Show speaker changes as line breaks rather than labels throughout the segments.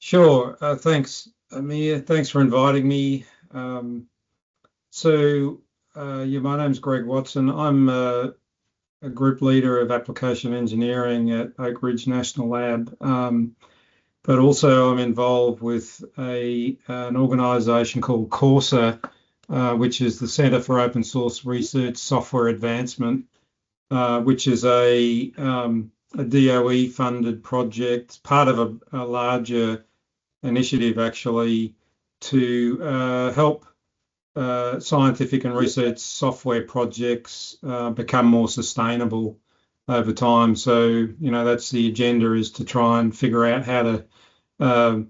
Sure. Thanks, Amir. Thanks for inviting me. Yeah, my name's Greg Watson. I'm a group leader of application engineering at Oak Ridge National Lab, but also I'm involved with an organisation called CORSA, which is the Centre for Open Source Research Software Advancement, which is a DOE-funded project, part of a larger initiative actually to help scientific and research software projects become more sustainable over time. That's the agenda, is to try and figure out how to uh,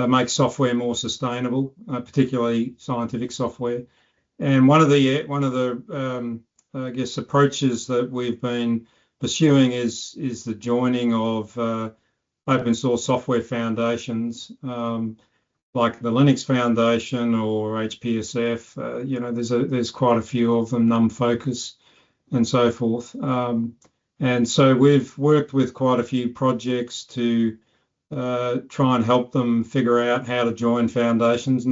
make software more sustainable, particularly scientific software. And one of the I guess approaches that we've been pursuing is the joining of open source software foundations, like the Linux Foundation or HPSF. There's quite a few of them, NumFocus and so forth. And so we've worked with quite a few projects to try and help them figure out how to join foundations.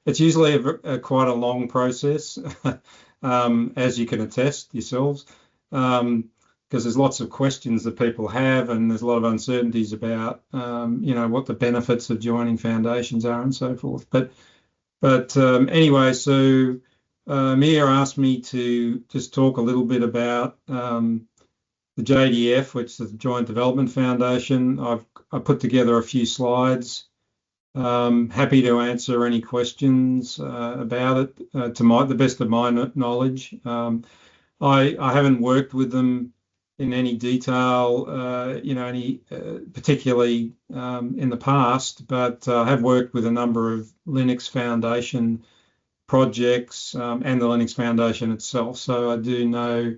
It's usually quite a long process, as you can attest yourselves. Because there's lots of questions that people have, and there's a lot of uncertainties about, what the benefits of joining foundations are and so forth. Anyway, so Mia asked me to just talk a little bit about the JDF, which is the Joint Development Foundation. I put together a few slides. Happy to answer any questions about it to the best of my knowledge. I haven't worked with them in any detail, particularly in the past, but I have worked with a number of Linux Foundation projects and the Linux Foundation itself. So I do know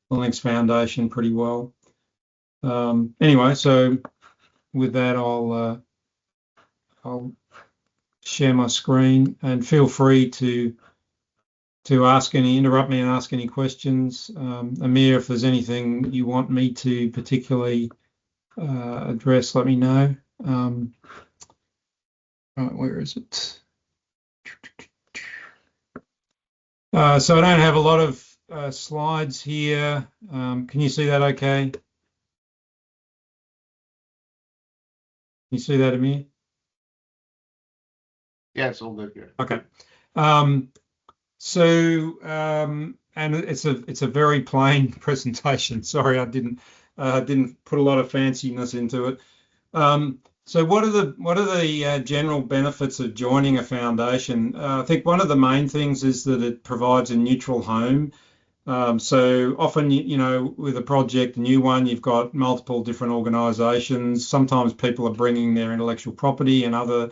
the Linux Foundation pretty well. Anyway, so with that, I'll share my screen, and feel free to interrupt me and ask any questions. Amir, if there's anything you want me to particularly address, let me know. Right, where is it? So I don't have a lot of slides here. Can you see that okay? Can you see that, Amir?
Yeah, it's all good here.
Okay. And it's a very plain presentation. Sorry, I didn't put a lot of fanciness into it. So what are the general benefits of joining a foundation? I think one of the main things is that it provides a neutral home. So often, with a project, a new one, you've got multiple different organisations. Sometimes people are bringing their intellectual property and other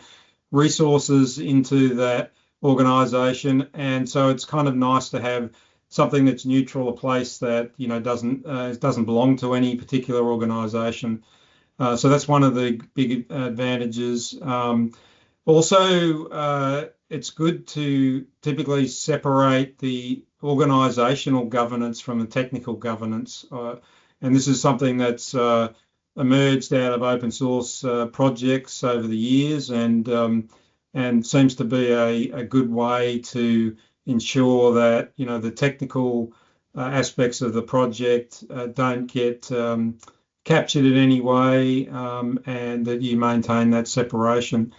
resources into that organisation, and so it's kind of nice to have something that's neutral, a place that doesn't belong to any particular organisation. So that's one of the big advantages. Also, it's good to typically separate the organisational governance from the technical governance, and this is something that's emerged out of open source projects over the years, and seems to be a good way to ensure that the technical aspects of the project don't get captured in any way, and that you maintain that separation.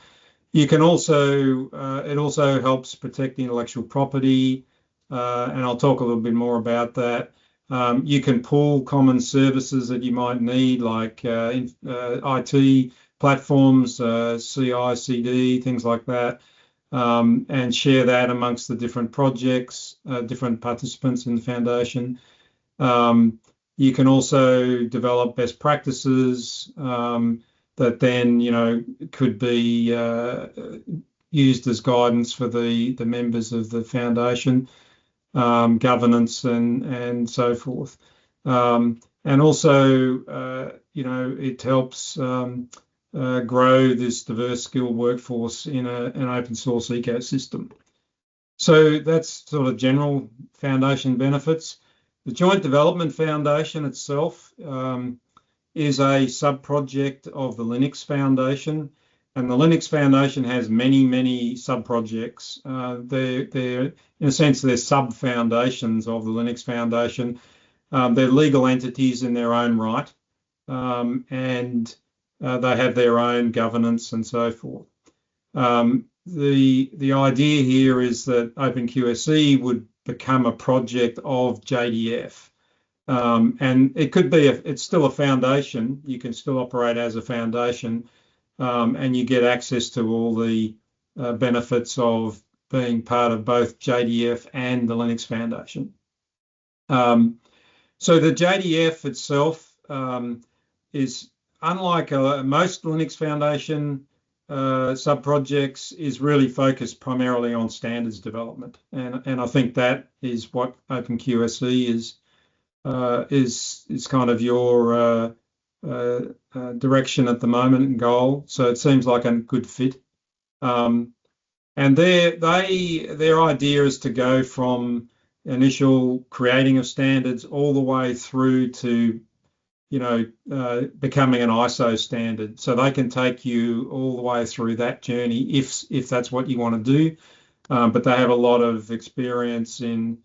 You can also it also helps protect the intellectual property, and I'll talk a little bit more about that. You can pool common services that you might need, like IT platforms, CI/CD, things like that, and share that amongst the different projects, different participants in the foundation. You can also develop best practices that then, could be used as guidance for the members of the foundation, governance and so forth. And also, it helps grow this diverse skilled workforce in an open source ecosystem. So that's sort of general foundation benefits. The Joint Development Foundation itself is a sub-project of the Linux Foundation, And the Linux Foundation has many, many sub-projects. They're, in a sense, they're sub-foundations of the Linux Foundation. They're legal entities in their own right, and they have their own governance and so forth. The idea here is that openQSE would become a project of JDF. And it could be, it's still a foundation. You can still operate as a foundation, and you get access to all the benefits of being part of both JDF and the Linux Foundation. So the JDF itself is, unlike most Linux Foundation sub-projects, is really focused primarily on standards development. And I think that is what openQSE is kind of your direction at the moment and goal. So it seems like a good fit. And their idea is to go from initial creating of standards all the way through to, becoming an ISO standard. So they can take you all the way through that journey if that's what you want to do. But they have a lot of experience in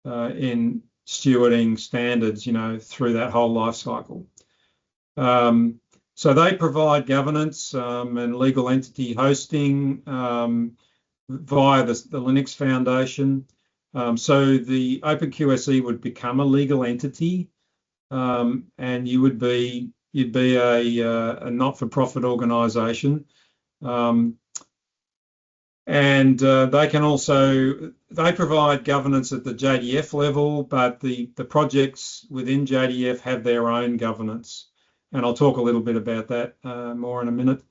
stewarding standards, through that whole life cycle. So they provide governance and legal entity hosting via the Linux Foundation. So the openQSE would become a legal entity, and you'd be a not-for-profit organisation. And they provide governance at the JDF level, but the projects within JDF have their own governance. And I'll talk a little bit about that more in a minute.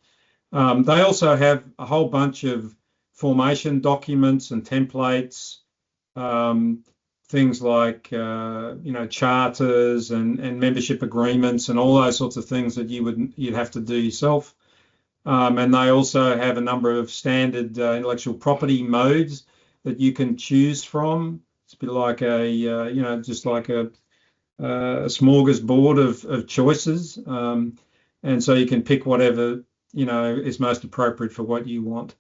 They also have a whole bunch of formation documents and templates, things like charters and membership agreements and all those sorts of things that you'd have to do yourself. And they also have a number of standard intellectual property modes that you can choose from. It's a bit like just like a smorgasbord of choices. And so you can pick whatever, is most appropriate for what you want.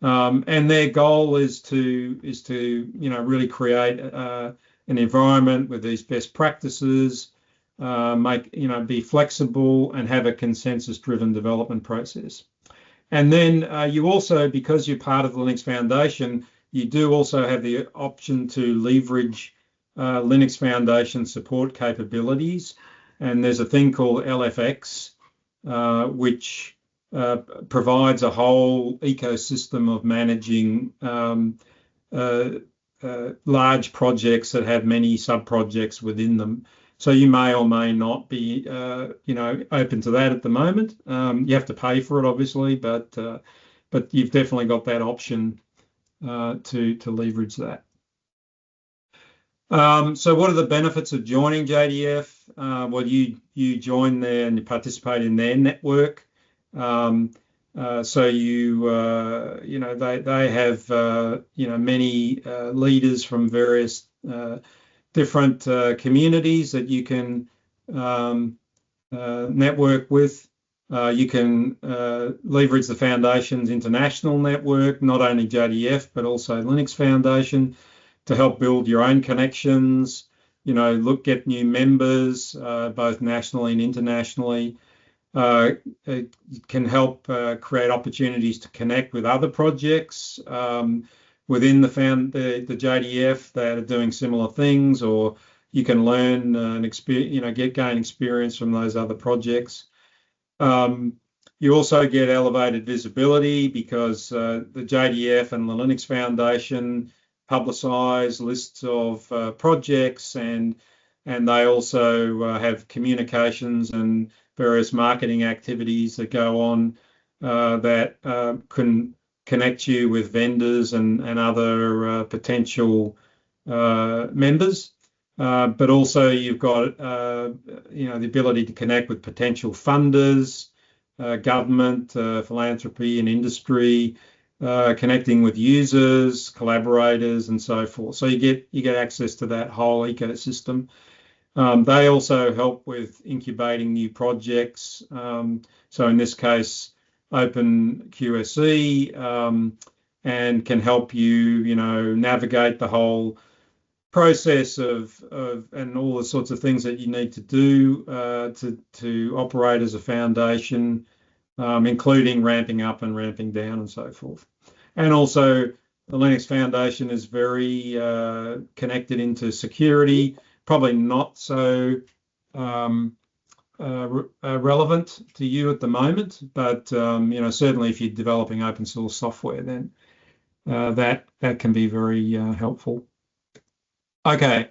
And their goal is to really create an environment with these best practices, be flexible and have a consensus-driven development process. And then you also, because you're part of the Linux Foundation, you do also have the option to leverage Linux Foundation support capabilities. And there's a thing called LFX, which provides a whole ecosystem of managing large projects that have many sub-projects within them. So you may or may not be, open to that at the moment. You have to pay for it, obviously, but you've definitely got that option to leverage that. So what are the benefits of joining JDF? Well, you join there and you participate in their network. So they have many leaders from various different communities that you can network with. You can leverage the Foundation's international network, not only JDF, but also Linux Foundation, to help build your own connections, get new members, both nationally and internationally. It can help create opportunities to connect with other projects within the JDF that are doing similar things, or you can learn and gain experience from those other projects. You also get elevated visibility because the JDF and the Linux Foundation publicize lists of projects, and they also have communications and various marketing activities that go on that can connect you with vendors and other potential members. But also you've got the ability to connect with potential funders, government, philanthropy and industry, connecting with users, collaborators, and so forth. So you get access to that whole ecosystem. They also help with incubating new projects. So in this case, openQSE, and can help you, navigate the whole process of and all the sorts of things that you need to do to operate as a foundation, including ramping up and ramping down and so forth. And also, the Linux Foundation is very connected into security, probably not so relevant to you at the moment, but certainly if you're developing open source software, then that can be very helpful. Okay,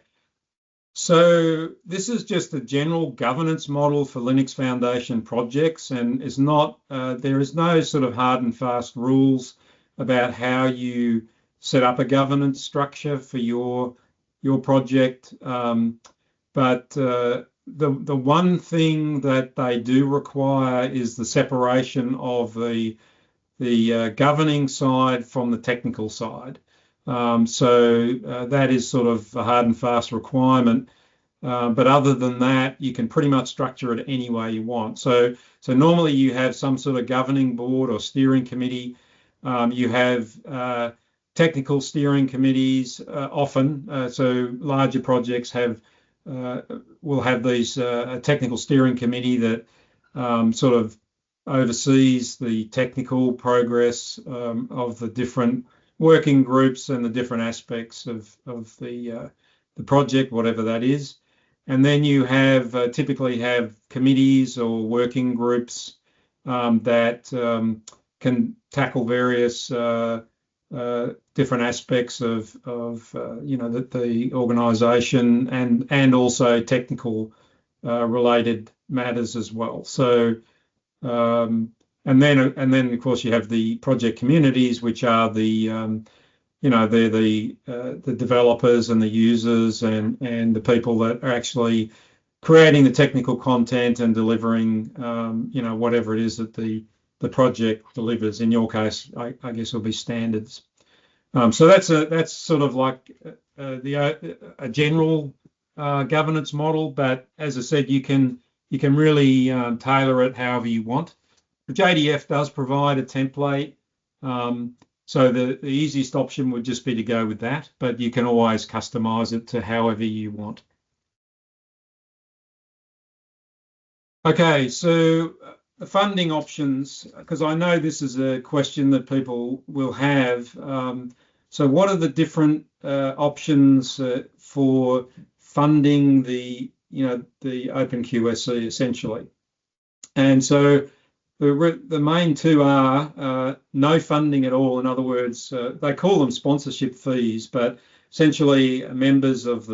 so this is just a general governance model for Linux Foundation projects, and is not there is no sort of hard and fast rules about how you set up a governance structure for your project. But the one thing that they do require is the separation of the governing side from the technical side. So that is sort of a hard and fast requirement. But other than that, you can pretty much structure it any way you want. So normally you have some sort of governing board or steering committee. You have technical steering committees often. So larger projects will have these a technical steering committee that sort of oversees the technical progress of the different working groups and the different aspects of the project, whatever that is. And then you typically have committees or working groups that can tackle various different aspects of the organisation and also technical related matters as well. So and then of course you have the project communities, which are they're the developers and the users and the people that are actually creating the technical content and delivering whatever it is that the project delivers. In your case, I guess it'll be standards. So that's sort of like a general governance model, but as I said, you can really tailor it however you want. The JDF does provide a template, so the easiest option would just be to go with that, but you can always customize it to however you want. Okay, so the funding options, because I know this is a question that people will have. So what are the different options for funding the openQSE essentially? And so the main two are no funding at all. In other words, they call them sponsorship fees, but essentially members of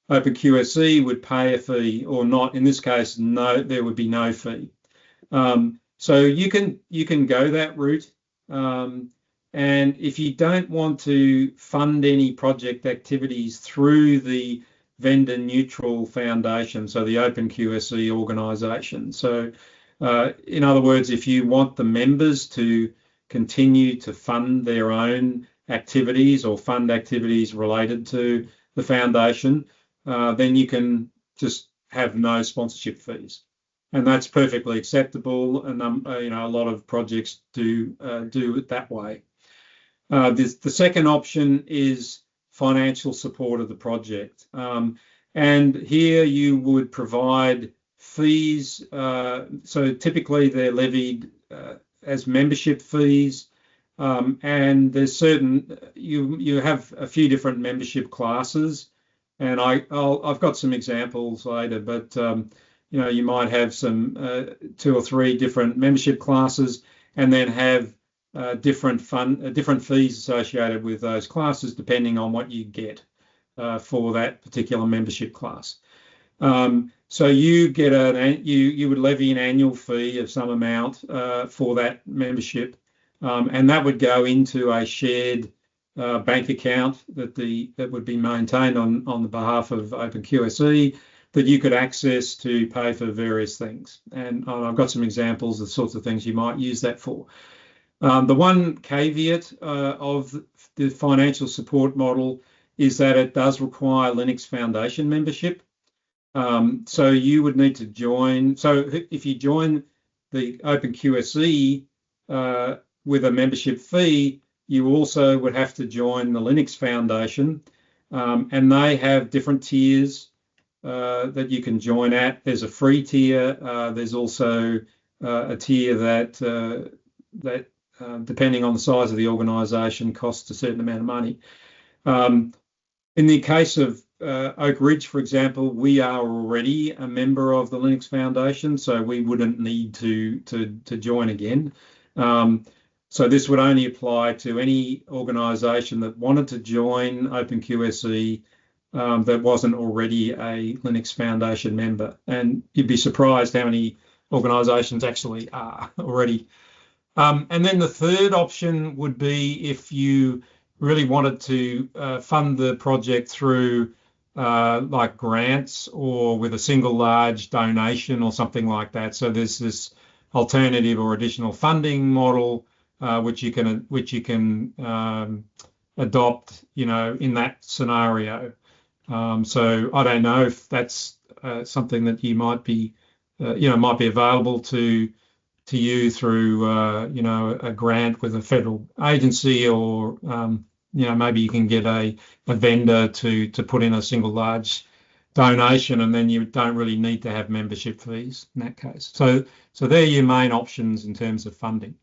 openQSE would pay a fee or not. In this case, no, there would be no fee. So you can go that route. And if you don't want to fund any project activities through the vendor neutral foundation, so the openQSE organization. So in other words, if you want the members to continue to fund their own activities or fund activities related to the foundation, then you can just have no sponsorship fees, and that's perfectly acceptable. And a lot of projects do it that way. The second option is financial support of the project, and here you would provide fees. So typically they're levied as membership fees, and there's certain you have a few different membership classes. And I've got some examples later, but you might have some 2 or 3 different membership classes, and then have different fees associated with those classes, depending on what you get for that particular membership class. So you get you would levy an annual fee of some amount for that membership, and that would go into a shared bank account that would be maintained on the behalf of openQSE, that you could access to pay for various things. And I've got some examples of the sorts of things you might use that for. The one caveat of the financial support model is that it does require Linux Foundation membership. So you would need to join. So if you join the openQSE with a membership fee, you also would have to join the Linux Foundation, and they have different tiers that you can join at. There's a free tier. There's also a tier that depending on the size of the organisation, costs a certain amount of money. In the case of Oak Ridge, for example, we are already a member of the Linux Foundation, so we wouldn't need to join again. So this would only apply to any organisation that wanted to join openQSE that wasn't already a Linux Foundation member. And you'd be surprised how many organisations actually are already. And then the third option would be if you really wanted to fund the project through like grants or with a single large donation or something like that. So there's this alternative or additional funding model which you can adopt, in that scenario. So I don't know if that's something that you might be available to you through a grant with a federal agency, or maybe you can get a vendor to put in a single large donation, and then you don't really need to have membership fees in that case. So they're your main options in terms of funding.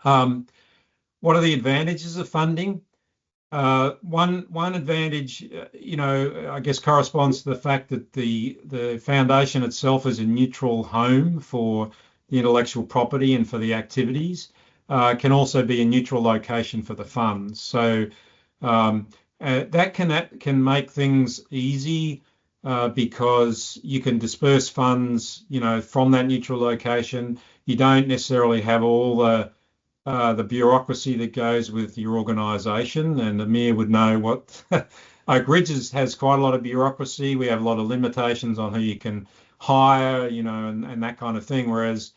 What are the advantages of funding? One advantage, I guess corresponds to the fact that the foundation itself is a neutral home for the intellectual property and for the activities. Can also be a neutral location for the funds. So that can make things easy because you can disperse funds, from that neutral location. You don't necessarily have all the bureaucracy that goes with your organisation, and Amir would know what Oak Ridge has quite a lot of bureaucracy. We have a lot of limitations on who you can hire, and that kind of thing. Whereas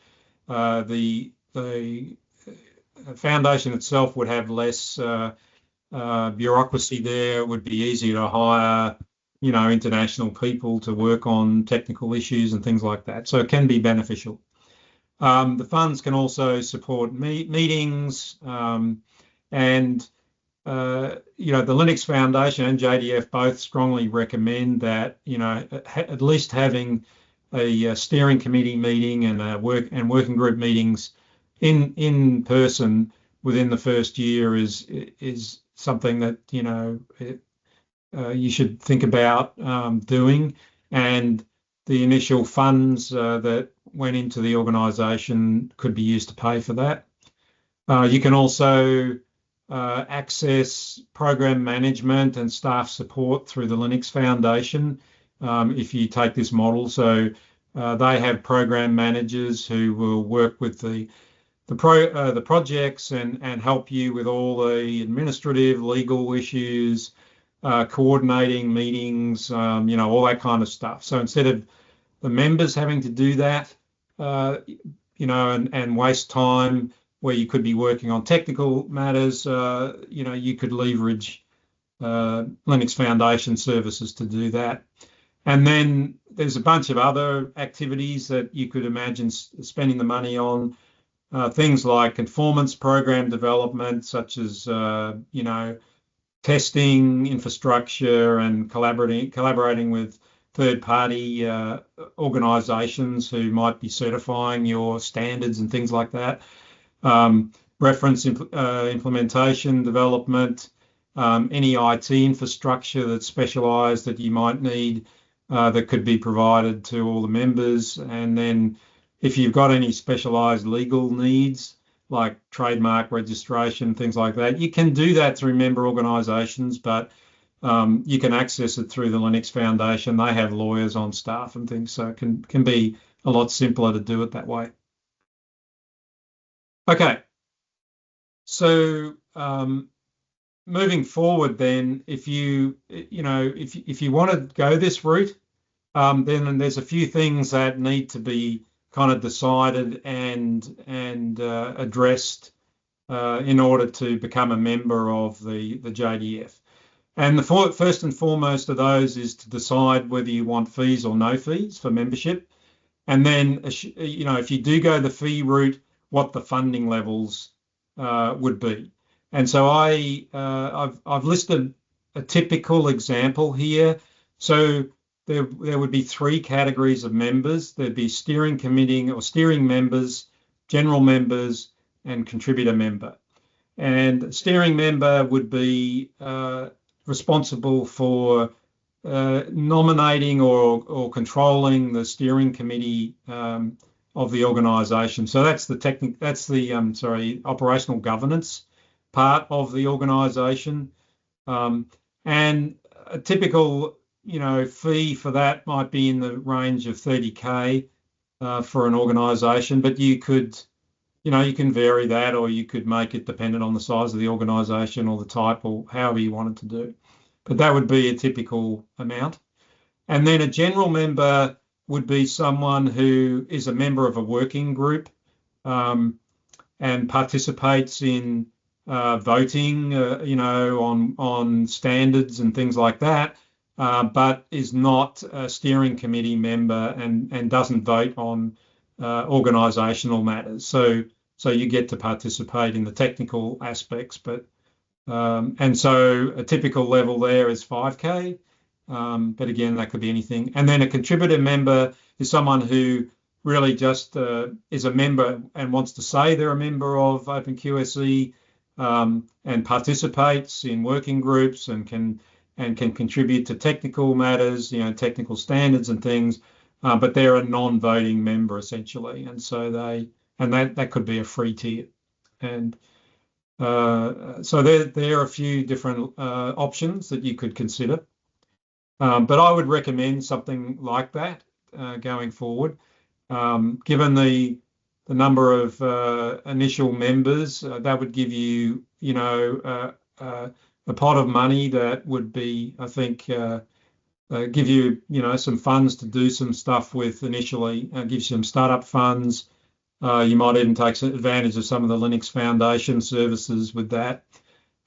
the foundation itself would have less bureaucracy there. It would be easier to hire, international people to work on technical issues and things like that. So it can be beneficial. The funds can also support meetings, and the Linux Foundation and JDF both strongly recommend that at least having a steering committee meeting and working group meetings in person within the first year is something that you should think about doing, and the initial funds that went into the organisation could be used to pay for that. You can also access program management and staff support through the Linux Foundation if you take this model. So they have program managers who will work with the projects and help you with all the administrative, legal issues, coordinating meetings, all that kind of stuff. So instead of the members having to do that, and waste time where you could be working on technical matters, you could leverage Linux Foundation services to do that. And then there's a bunch of other activities that you could imagine spending the money on, things like conformance program development, such as, testing, infrastructure, and collaborating with third-party organisations who might be certifying your standards and things like that. Reference implementation development, any IT infrastructure that's specialised that you might need that could be provided to all the members. And then if you've got any specialised legal needs like trademark registration, things like that, you can do that through member organisations, but you can access it through the Linux Foundation. They have lawyers on staff and things, so it can be a lot simpler to do it that way. Okay, so moving forward, then, if you want to go this route, then there's a few things that need to be kind of decided and addressed in order to become a member of the JDF. And the first and foremost of those is to decide whether you want fees or no fees for membership. And then, if you do go the fee route, what the funding levels would be. And so I've listed a typical example here. So there would be three categories of members. There'd be steering committee or steering members, general members, and contributor member. And steering member would be responsible for nominating or controlling the steering committee of the organisation. So that's the operational governance part of the organisation. And a typical fee for that might be in the range of 30K for an organisation, but you can vary that, or you could make it dependent on the size of the organisation or the type, or however you wanted to do. But that would be a typical amount. And then a general member would be someone who is a member of a working group and participates in voting, on standards and things like that, but is not a steering committee member and doesn't vote on organisational matters. So you get to participate in the technical aspects, and so a typical level there is 5K, but again, that could be anything. And then a contributor member is someone who really just is a member and wants to say they're a member of openQSE and participates in working groups and can contribute to technical matters, technical standards and things, but they're a non-voting member essentially, and so that could be a free tier. And so there are a few different options that you could consider, but I would recommend something like that going forward. Given the number of initial members, that would give you, a pot of money that would be, I think, give you, some funds to do some stuff with initially. Give you some startup funds. You might even take advantage of some of the Linux Foundation services with that.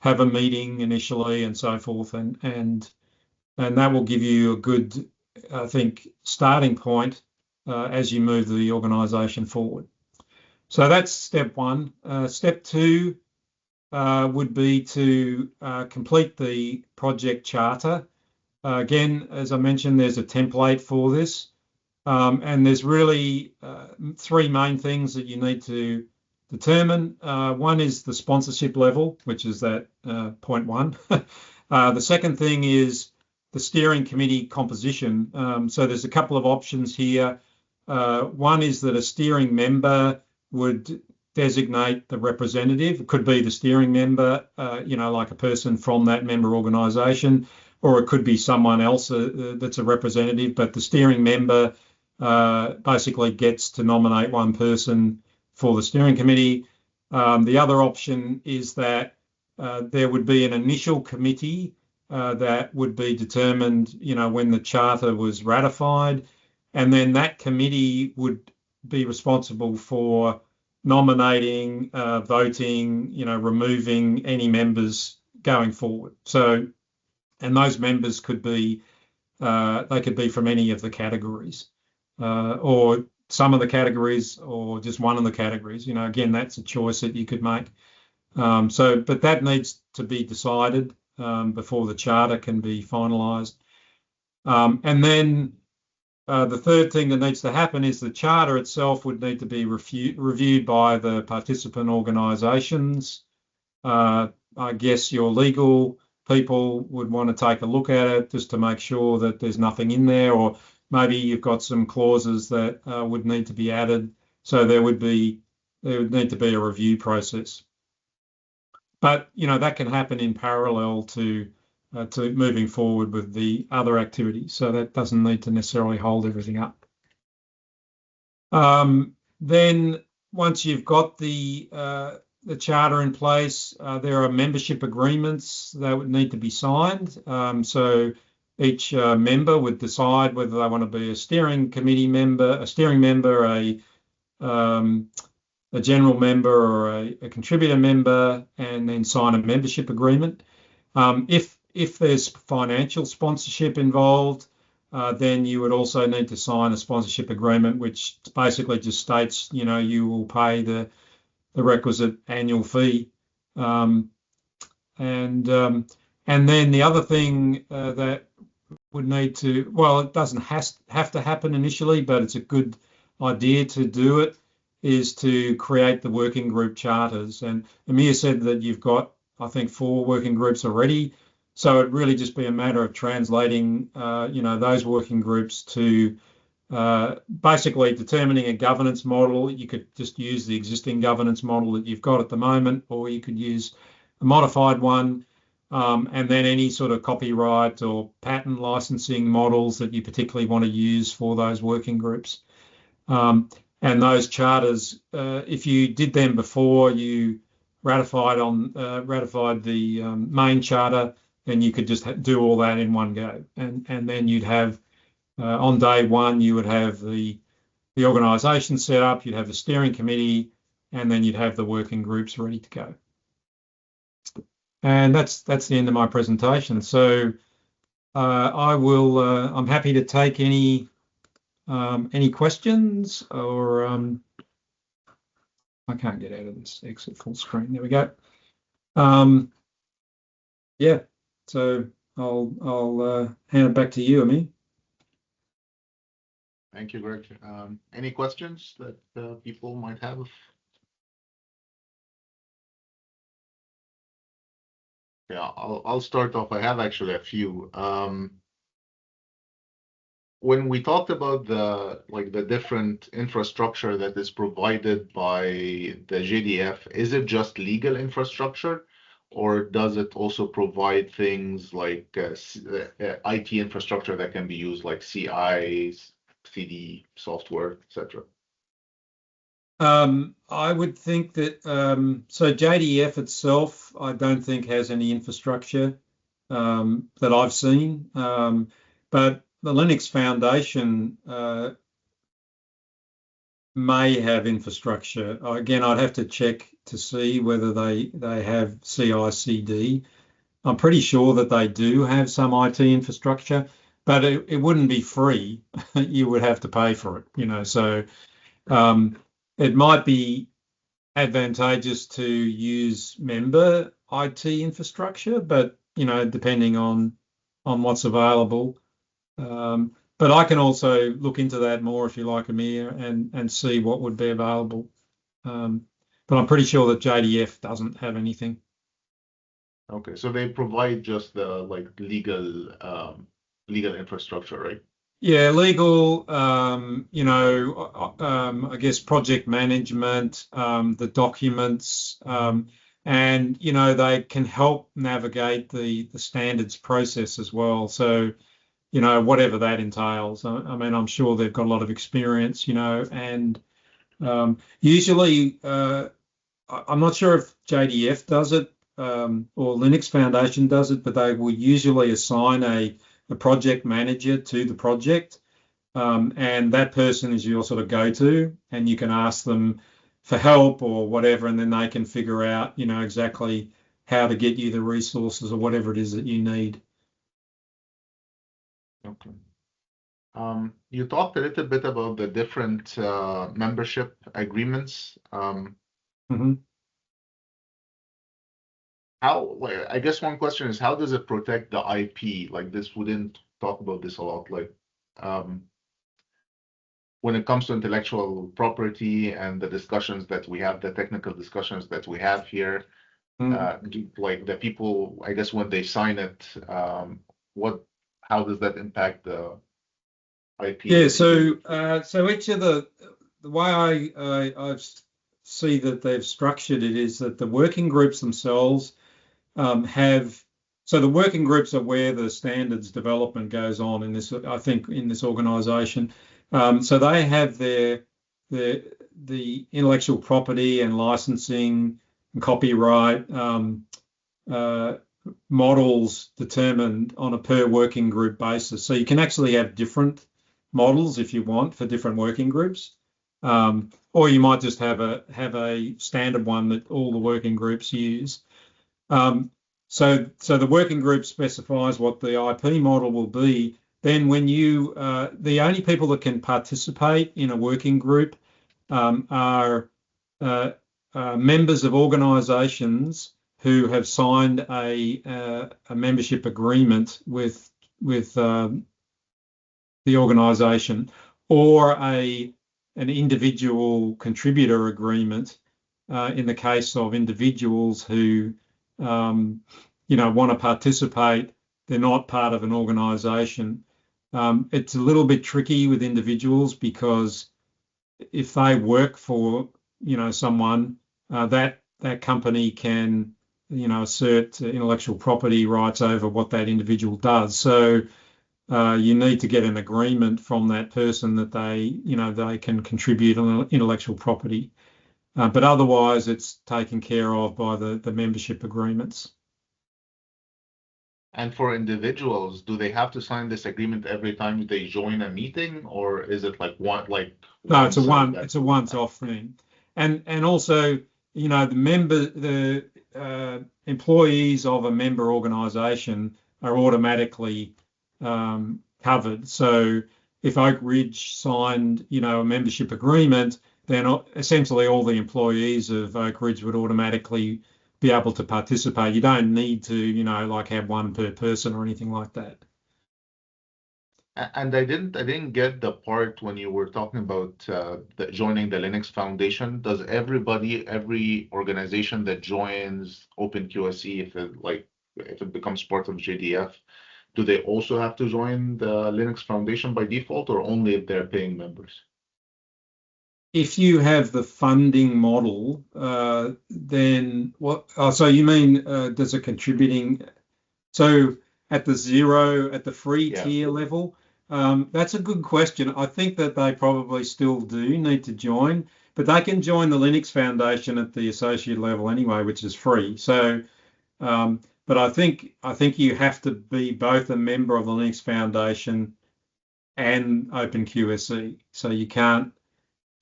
Have a meeting initially and so forth, and that will give you a good, I think, starting point as you move the organisation forward. So that's step one. Step two would be to complete the project charter. Again, as I mentioned, there's a template for this. And there's really three main things that you need to determine. One is the sponsorship level, which is that point one. The second thing is the steering committee composition. So there's a couple of options here. One is that a steering member would designate the representative. It could be the steering member, like a person from that member organisation, or it could be someone else that's a representative, but the steering member basically gets to nominate one person for the steering committee. The other option is that there would be an initial committee that would be determined, when the charter was ratified, and then that committee would be responsible for nominating, voting, removing any members going forward. So, and those members could be, they could be from any of the categories, or some of the categories, or just one of the categories. Again, that's a choice that you could make. But that needs to be decided before the charter can be finalised. And then the third thing that needs to happen is the charter itself would need to be reviewed by the participant organisations. I guess your legal people would want to take a look at it just to make sure that there's nothing in there, or maybe you've got some clauses that would need to be added. So there would need to be a review process. But that can happen in parallel to moving forward with the other activities. So that doesn't need to necessarily hold everything up. Then once you've got the charter in place, there are membership agreements that would need to be signed. So each member would decide whether they want to be a steering committee member, a steering member, a general member, or a contributor member, and then sign a membership agreement. If there's financial sponsorship involved, then you would also need to sign a sponsorship agreement, which basically just states, you will pay the requisite annual fee. And then the other thing that would need to, well, it doesn't have to happen initially, but it's a good idea to do it, is to create the working group charters. And Amir said that you've got, I think, 4 working groups already. So it'd really just be a matter of translating, those working groups to basically determining a governance model. You could just use the existing governance model that you've got at the moment, or you could use a modified one, and then any sort of copyright or patent licensing models that you particularly want to use for those working groups. And those charters, if you did them before you ratified the main charter, then you could just do all that in one go. And then you'd have, on day one, you would have the organisation set up, you'd have the steering committee, and then you'd have the working groups ready to go. And that's the end of my presentation. So I'm happy to take any questions, or I can't get out of this exit full screen. There we go. Yeah, so I'll hand it back to you, Amir.
Thank you, Greg. Any questions that people might have? Yeah, I'll start off. I have actually a few. When we talked about the different infrastructure that is provided by the JDF, is it just legal infrastructure, or does it also provide things like IT infrastructure that can be used, like CI, CD software, etc.?
I would think that so JDF itself, I don't think has any infrastructure that I've seen, but the Linux Foundation may have infrastructure. Again, I'd have to check to see whether they have CI/CD. I'm pretty sure that they do have some IT infrastructure, but it wouldn't be free. You would have to pay for it, so it might be advantageous to use member IT infrastructure, but depending on what's available. But I can also look into that more if you like, Amir, and see what would be available. But I'm pretty sure that JDF doesn't have anything.
Okay, so they provide just the legal infrastructure, right?
Yeah, legal, I guess project management, the documents, and they can help navigate the standards process as well. So whatever that entails. I mean, I'm sure they've got a lot of experience, and usually, I'm not sure if JDF does it or Linux Foundation does it, but they will usually assign a project manager to the project, and that person is your sort of go-to, and you can ask them for help or whatever, and then they can figure out, exactly how to get you the resources or whatever it is that you need.
Okay. You talked a little bit about the different membership agreements. I guess one question is, how does it protect the IP? Like this, we didn't talk about this a lot. Like when it comes to intellectual property and the discussions that we have, the technical discussions that we have here, like the people, I guess when they sign it, how does that impact the IP?
Yeah, so each of the way I see that they've structured it is that the working groups themselves so the working groups are where the standards development goes on in this, I think, in this organisation. So they have the intellectual property and licensing and copyright models determined on a per working group basis. So you can actually have different models if you want for different working groups, or you might just have a standard one that all the working groups use. So the working group specifies what the IP model will be, then when you the only people that can participate in a working group are uh, members of organisations who have signed a membership agreement with the organisation, or an individual contributor agreement in the case of individuals who want to participate. They're not part of an organisation. It's a little bit tricky with individuals because if they work for someone, that company can assert intellectual property rights over what that individual does. So you need to get an agreement from that person that they can contribute on intellectual property. But otherwise, it's taken care of by the membership agreements.
And for individuals, do they have to sign this agreement every time they join a meeting, or is it like
No, it's
once
a once-off thing, and also the employees of a member organisation are automatically covered. So if Oak Ridge signed a membership agreement, then essentially all the employees of Oak Ridge would automatically be able to participate. You don't need to have one per person or anything like that.
And I didn't get the part when you were talking about joining the Linux Foundation. Does every organization that joins openQSE, if it becomes part of JDF, do they also have to join the Linux Foundation by default, or only if they're paying members?
If you have the funding model, then what? Oh, so you mean does a contributing? So at the free
Yeah.
tier level, that's a good question. I think that they probably still do need to join, but they can join the Linux Foundation at the associate level anyway, which is free. So, but I think you have to be both a member of the Linux Foundation and openQSE. So you can't.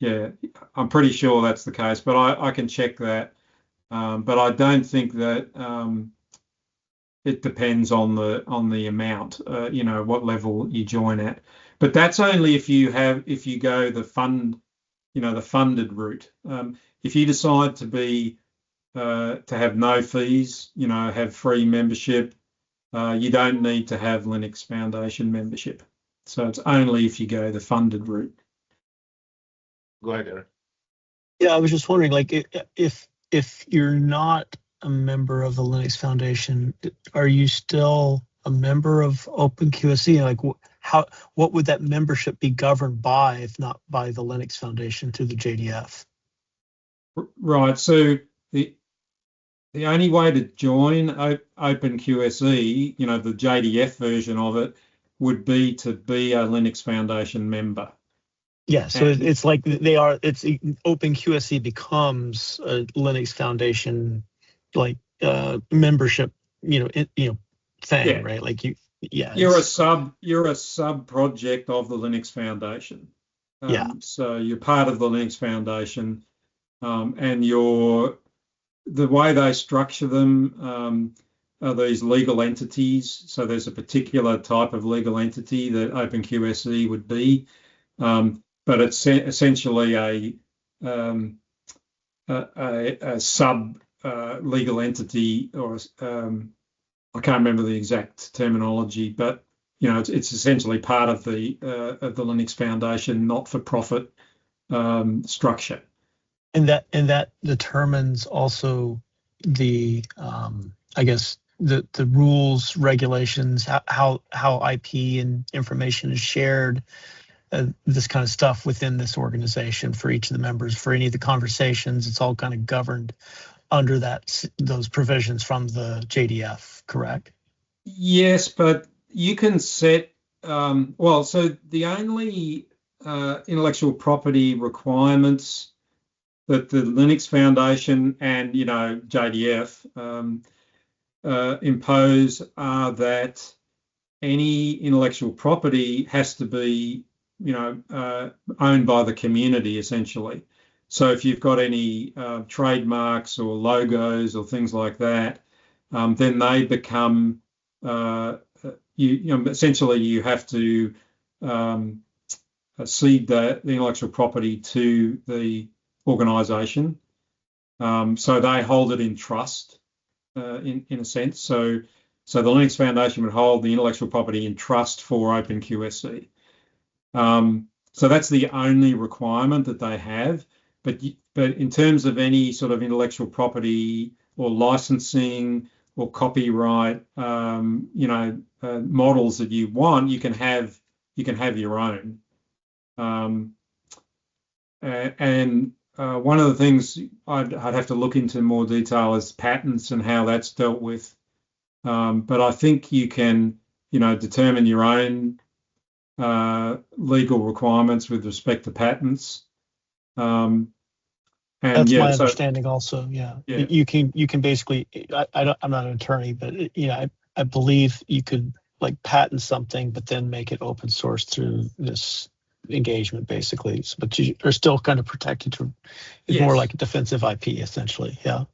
Yeah, I'm pretty sure that's the case, but I can check that. But I don't think that it depends on the amount, what level you join at. But that's only if you go the funded route. If you decide to have no fees, have free membership, you don't need to have Linux Foundation membership. So it's only if you go the funded route.
Go ahead, Eric.
Yeah, I was just wondering, like, if you're not a member of the Linux Foundation, are you still a member of openQSE? Like, what would that membership be governed by, if not by the Linux Foundation through the JDF?
Right. So the only way to join openQSE, the JDF version of it, would be to be a Linux Foundation member.
Yeah, so it's like it's openQSE becomes a Linux Foundation membership, thing,
Yeah.
right? Like
you're a sub project of the Linux Foundation.
Yeah.
So you're part of the Linux Foundation, and the way they structure them are these legal entities. So there's a particular type of legal entity that openQSE would be. But it's essentially a sub legal entity, or I can't remember the exact terminology, but it's essentially part of the Linux Foundation not-for-profit structure.
And that determines also the I guess the rules, regulations, how IP and information is shared. This kind of stuff within this organization for each of the members, for any of the conversations, it's all kind of governed under those provisions from the JDF, correct?
Yes, but you can set, so the only intellectual property requirements that the Linux Foundation and, JDF impose are that any intellectual property has to be owned by the community, essentially. So if you've got any trademarks or logos or things like that, then they become, essentially you have to cede the intellectual property to the organisation, so they hold it in trust, in a sense. So the Linux Foundation would hold the intellectual property in trust for openQSE. So that's the only requirement that they have. But in terms of any sort of intellectual property or licensing or copyright, models that you want, you can have your own. And one of the things I'd have to look into more detail is patents and how that's dealt with. But I think you can, determine your own legal requirements with respect to patents. And
that's my understanding also.
Yeah.
You can basically, I'm not an attorney, but I believe you could like patent something, but then make it open source through this engagement basically. But you are still kind of protected to, it's
Yes.
more like a defensive IP essentially. Yeah.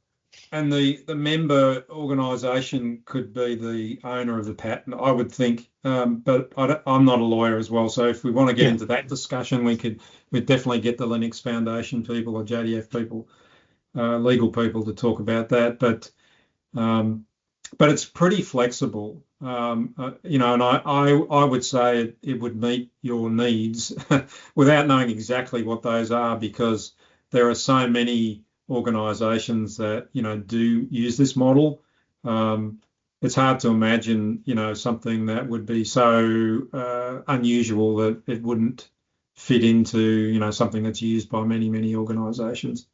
And the member organisation could be the owner of the patent, I would think. But I'm not a lawyer as well, so if we want to get into that discussion, we'd definitely get the Linux Foundation people or JDF people, legal people, to talk about that. But it's pretty flexible, and I would say it would meet your needs without knowing exactly what those are, because there are so many organisations that do use this model. It's hard to imagine something that would be so unusual that it wouldn't fit into something that's used by many organisations.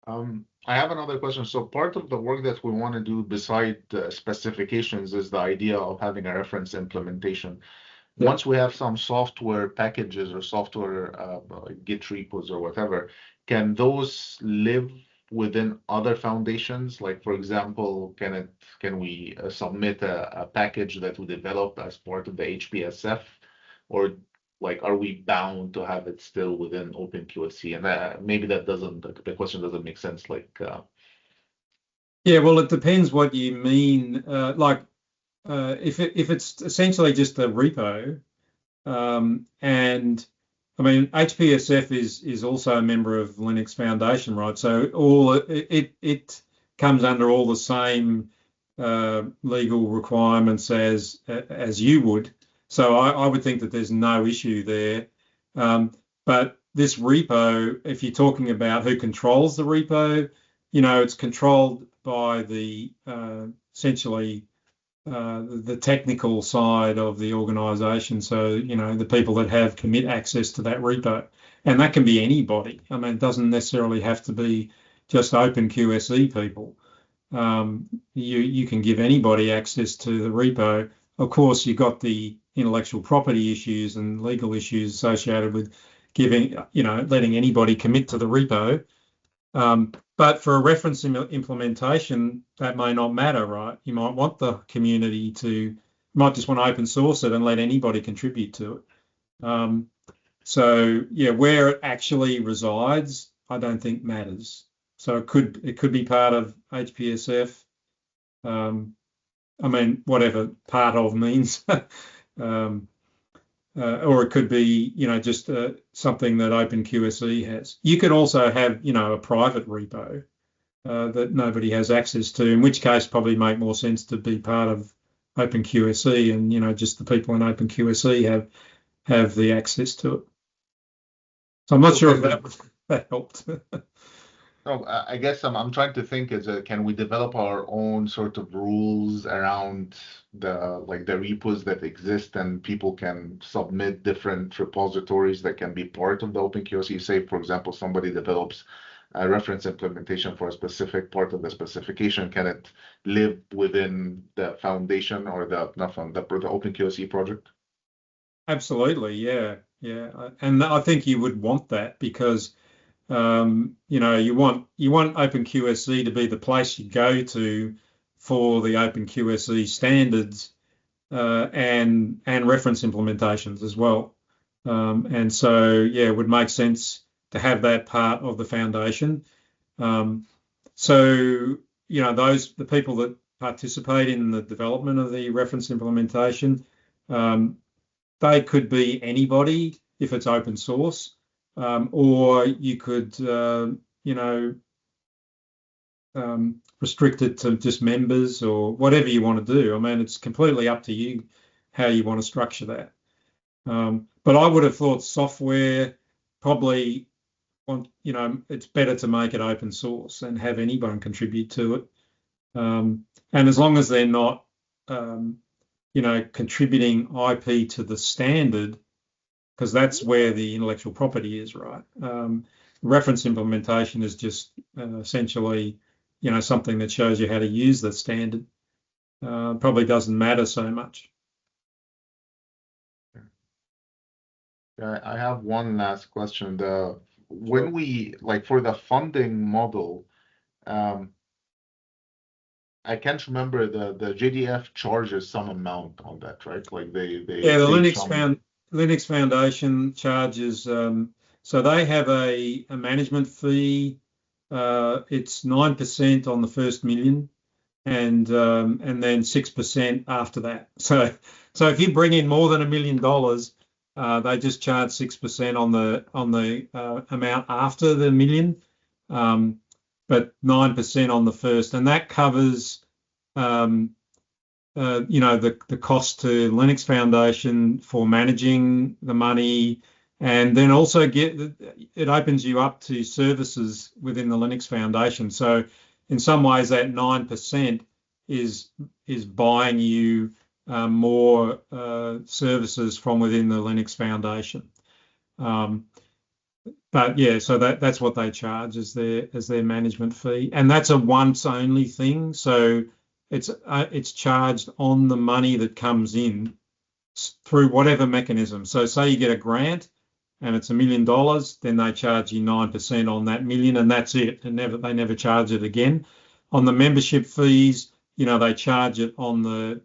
I have another question. So part of the work that we want to do beside the specifications is the idea of having a reference implementation.
Yeah.
Once we have some software packages or software Git repos or whatever, can those live within other foundations? Like, for example, can we submit a package that we developed as part of the HPSF, or like are we bound to have it still within openQSE? And maybe the question doesn't make sense.
Yeah, well, it depends what you mean. If it's essentially just a repo, and I mean HPSF is also a member of Linux Foundation, right? So it comes under all the same legal requirements as you would. So I would think that there's no issue there. But this repo, if you're talking about who controls the repo, it's controlled by the essentially the technical side of the organisation. So, the people that have commit access to that repo, and that can be anybody. I mean, it doesn't necessarily have to be just openQSE people. You can give anybody access to the repo. Of course, you've got the intellectual property issues and legal issues associated with letting anybody commit to the repo. But for a reference implementation, that may not matter, right? You might want the community might just want to open source it and let anybody contribute to it. So yeah, where it actually resides, I don't think matters. So it could be part of HPSF. I mean, whatever part of means. Or it could be, just something that openQSE has. You could also have, a private repo that nobody has access to, in which case probably make more sense to be part of openQSE, and, just the people in openQSE have the access to it. So I'm not sure if that helped.
No, I guess I'm trying to think can we develop our own sort of rules around the repos that exist, and people can submit different repositories that can be part of the openQSE. Say, for example, somebody develops a reference implementation for a specific part of the specification. Can it live within the foundation or the openQSE project?
Absolutely, yeah. And I think you would want that because you want openQSE to be the place you go to for the openQSE standards and reference implementations as well. And so, yeah, it would make sense to have that part of the foundation. So, the people that participate in the development of the reference implementation, they could be anybody if it's open source, or you could, restrict it to just members or whatever you want to do. I mean, it's completely up to you how you want to structure that. But I would have thought software probably it's better to make it open source and have anyone contribute to it. And as long as they're not, contributing IP to the standard, because that's where the intellectual property is, right? Reference implementation is just essentially, something that shows you how to use the standard. Probably doesn't matter so much.
Yeah, I have one last question. When we for the funding model, I can't remember the JDF charges some amount on that, right? Like they
the Linux Foundation charges. So they have a management fee. It's 9% on the first million, and then 6% after that. So if you bring in more than $1 million, they just charge 6% on the amount after the million, but 9% on the first, and that covers the cost to Linux Foundation for managing the money, and then also it opens you up to services within the Linux Foundation. So in some ways, that 9% is buying you more services from within the Linux Foundation. But yeah, so that's what they charge as their management fee, and that's a once only thing. So it's charged on the money that comes in through whatever mechanism. So say you get a grant and it's $1 million, then they charge you 9% on that million, and that's it. And they never charge it again. On the membership fees, they charge it on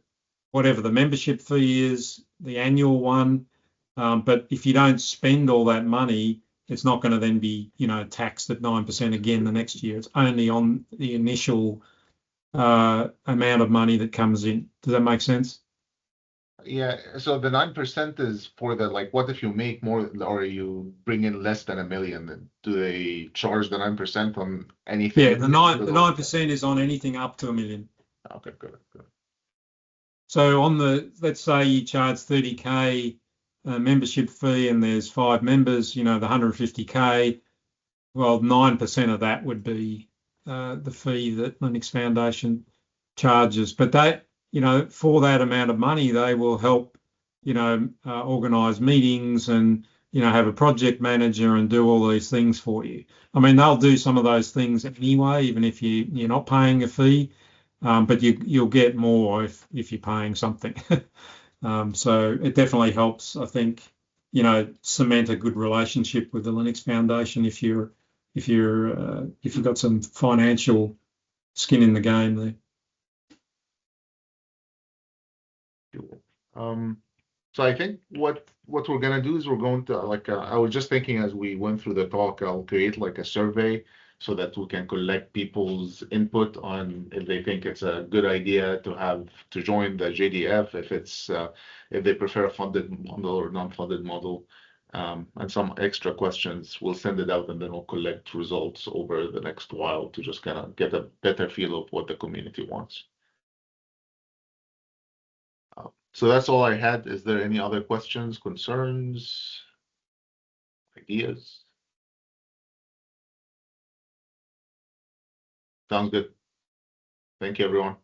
whatever the membership fee is, the annual one. But if you don't spend all that money, it's not going to then be, taxed at 9% again the next year. It's only on the initial amount of money that comes in. Does that make sense?
Yeah. So the 9% is for what if you make more or you bring in less than $1 million? Do they charge the 9% on anything?
Yeah, the 9% is on anything up to $1 million.
Okay, good.
So let's say you charge $30K membership fee and there's 5 members, the $150K, well, 9% of that would be the fee that Linux Foundation charges. But that, for that amount of money, they will help, organize meetings and, have a project manager and do all these things for you. I mean, they'll do some of those things anyway, even if you're not paying a fee, but you'll get more if you're paying something. So it definitely helps, I think, cement a good relationship with the Linux Foundation if you've got some financial skin in the game there.
So I think what we're gonna do is we're going to I was just thinking as we went through the talk, I'll create a survey so that we can collect people's input on if they think it's a good idea to join the JDF, if they prefer a funded model or non-funded model, and some extra questions. We'll send it out and then we'll collect results over the next while to just kind of get a better feel of what the community wants. So that's all I had. Is there any other questions, concerns, ideas? Sounds good. Thank you, everyone.